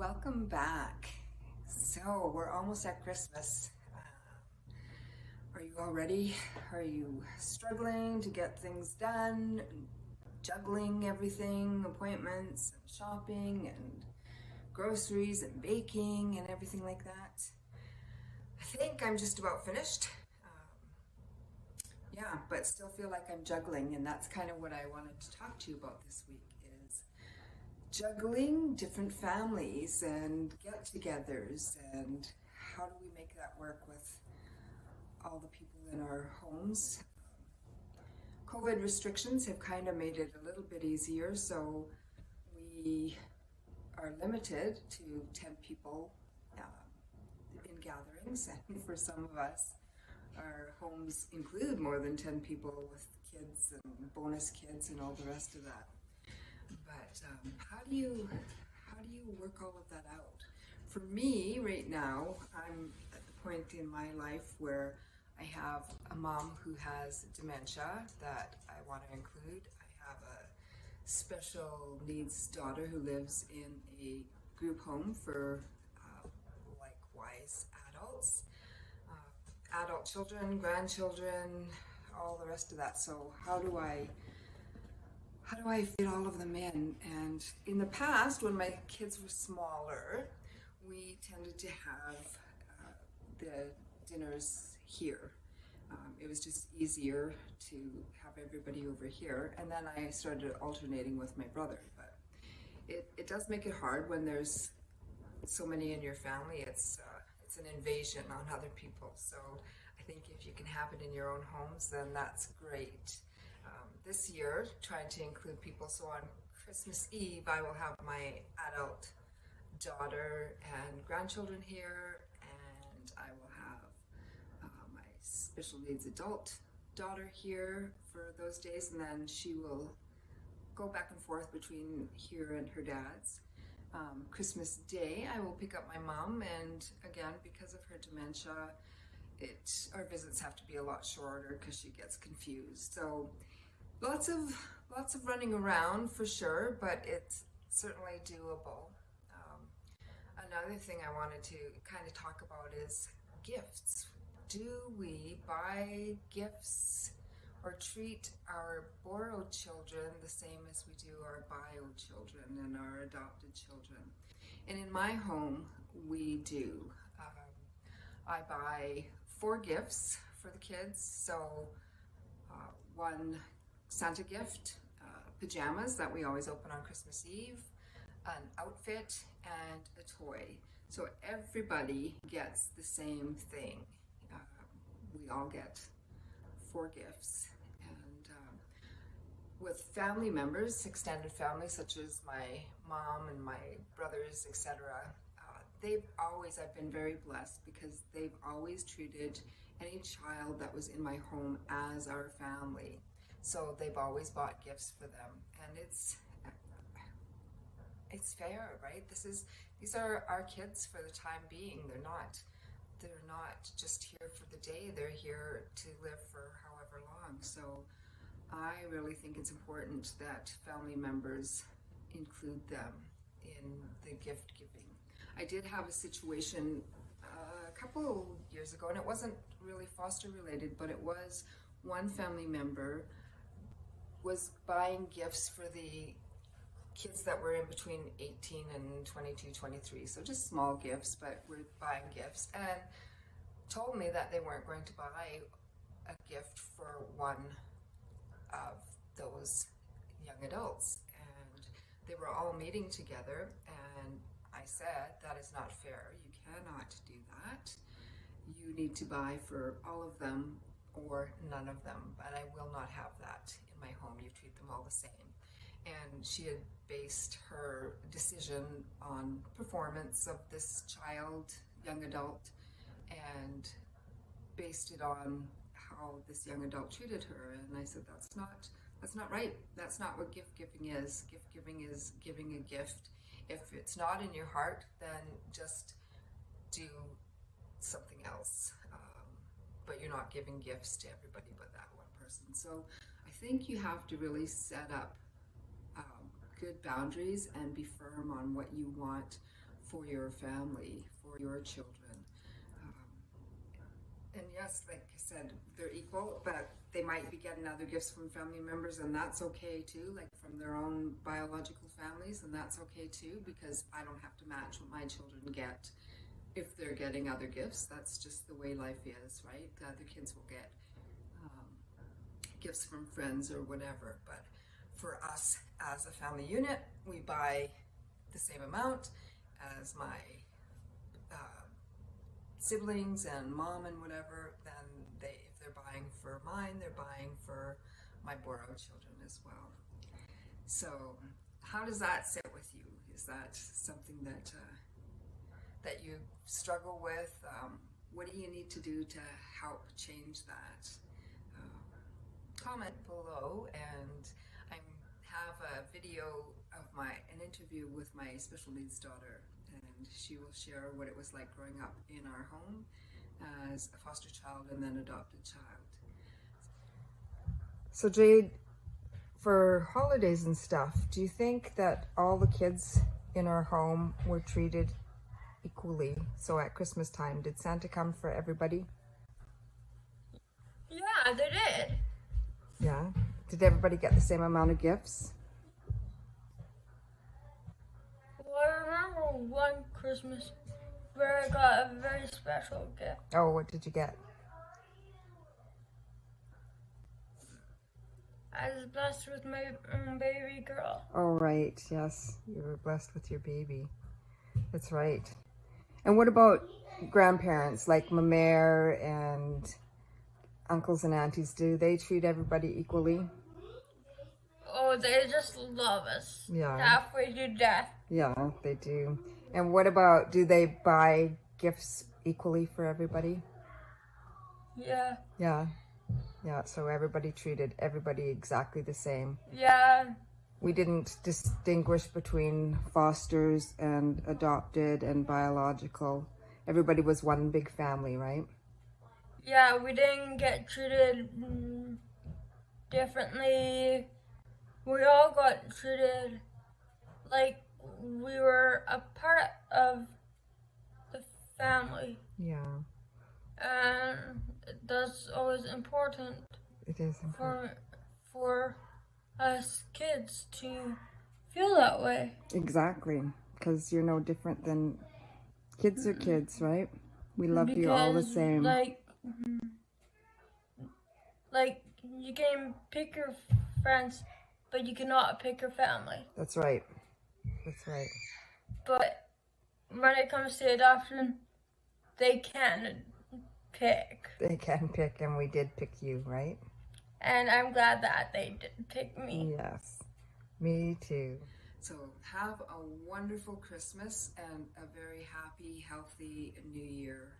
welcome back. So, we're almost at Christmas. Are you all ready? Are you struggling to get things done? Juggling everything, appointments, and shopping, and groceries, and baking, and everything like that? I think I'm just about finished. Yeah, but still feel like I'm juggling, and that's kind of what I wanted to talk to you about this week is juggling different families and get-togethers, and how do we make that work with all the people in our homes. COVID restrictions have kind of made it a little bit easier, so we are limited to 10 people in gatherings, and for some of us, our homes include more than 10 people with kids and bonus kids and all the rest of that. But how do you work all of that out? For me, right now, I'm at the point in my life where I have a mom who has dementia that I want to include. I have a special needs daughter who lives in a group home for likewise adults, adult children, grandchildren, all the rest of that. So how do I fit all of them in? And in the past, when my kids were smaller, we tended to have the dinners here. It was just easier to have everybody over here, and then I started alternating with my brother. But it does make it hard when there's so many in your family. It's an invasion on other people. So I think if you can have it in your own homes, then that's great. This year, trying to include people, so on Christmas Eve, I will have my adult daughter and grandchildren here, and I will have my special needs adult daughter here for those days, and then she will go back and forth between here and her dad's. Christmas Day, I will pick up my mom, and again, because of her dementia, our visits have to be a lot shorter because she gets confused. So lots of running around for sure, but it's certainly doable. Another thing I wanted to kind of talk about is gifts. Do we buy gifts or treat our borrowed children the same as we do our bio children and our adopted children? And in my home, we do. I buy 4 gifts for the kids. So one Santa gift, pajamas that we always open on Christmas Eve, an outfit, and a toy. So everybody gets the same thing. We all get 4 gifts. And with family members, extended family, such as my mom and my brothers, etc., I've been very blessed because they've always treated any child that was in my home as our family. So they've always bought gifts for them, and it's fair, right? These are our kids for the time being. They're not just here for the day. They're here to live for however long. So I really think it's important that family members include them in the gift giving. I did have a situation a couple years ago, and it wasn't really foster related, but it was one family member was buying gifts for the kids that were in between 18 and 22, 23. So just small gifts, but we're buying gifts, and told me that they weren't going to buy a gift for one of those young adults. And they were all meeting together, and I said, that is not fair. You cannot do that. You need to buy for all of them or none of them, but I will not have that in my home. You treat them all the same. And she had based her decision on performance of this child, young adult, and based it on how this young adult treated her. And I said, that's not right. That's not what gift giving is. Gift giving is giving a gift. If it's not in your heart, then just do something else. But you're not giving gifts to everybody but that one person. So I think you have to really set up good boundaries and be firm on what you want for your family, for your children. And yes, like I said, they're equal, but they might be getting other gifts from family members, and that's okay too, like from their own biological families, and that's okay too, because I don't have to match what my children get if they're getting other gifts. That's just the way life is, right? The other kids will get gifts from friends or whatever, but for us as a family unit, we buy the same amount as my siblings and mom and whatever. Then if they're buying for mine, they're buying for my Boro children as well. So how does that sit with you? Is that something that that you struggle with? What do you need to do to help change that? Comment below, and I have a video of an interview with my special needs daughter, and she will share what it was like growing up in our home as a foster child and then adopted child. So Jade, for holidays and stuff, do you think that all the kids in our home were treated equally? So at Christmas time, did Santa come for everybody? Yeah, they did. Yeah. Did everybody get the same amount of gifts? Well, I remember one Christmas where I got a very special gift. Oh, what did you get? I was blessed with my baby girl. Oh, right. Yes. You were blessed with your baby. That's right. And what about grandparents like my mare and uncles and aunties? Do they treat everybody equally? Oh, they just love us. Yeah. Halfway to death. Yeah, they do. And what about, do they buy gifts equally for everybody? Yeah. Yeah. Yeah, so everybody treated everybody exactly the same. Yeah. We didn't distinguish between fosters and adopted and biological. Everybody was one big family, right? Yeah, we didn't get treated differently. We all got treated like we were a part of the family. Yeah. And that's always important. It is important. For us kids to feel that way. Exactly, because you're no different than kids are kids, right? We love you all the same. Like you can pick your friends, but you cannot pick your family. That's right. That's right. But when it comes to adoption, they can pick. They can pick, and we did pick you, right? And I'm glad that they did pick me. Yes, me too. So have a wonderful Christmas and a very happy, healthy New Year.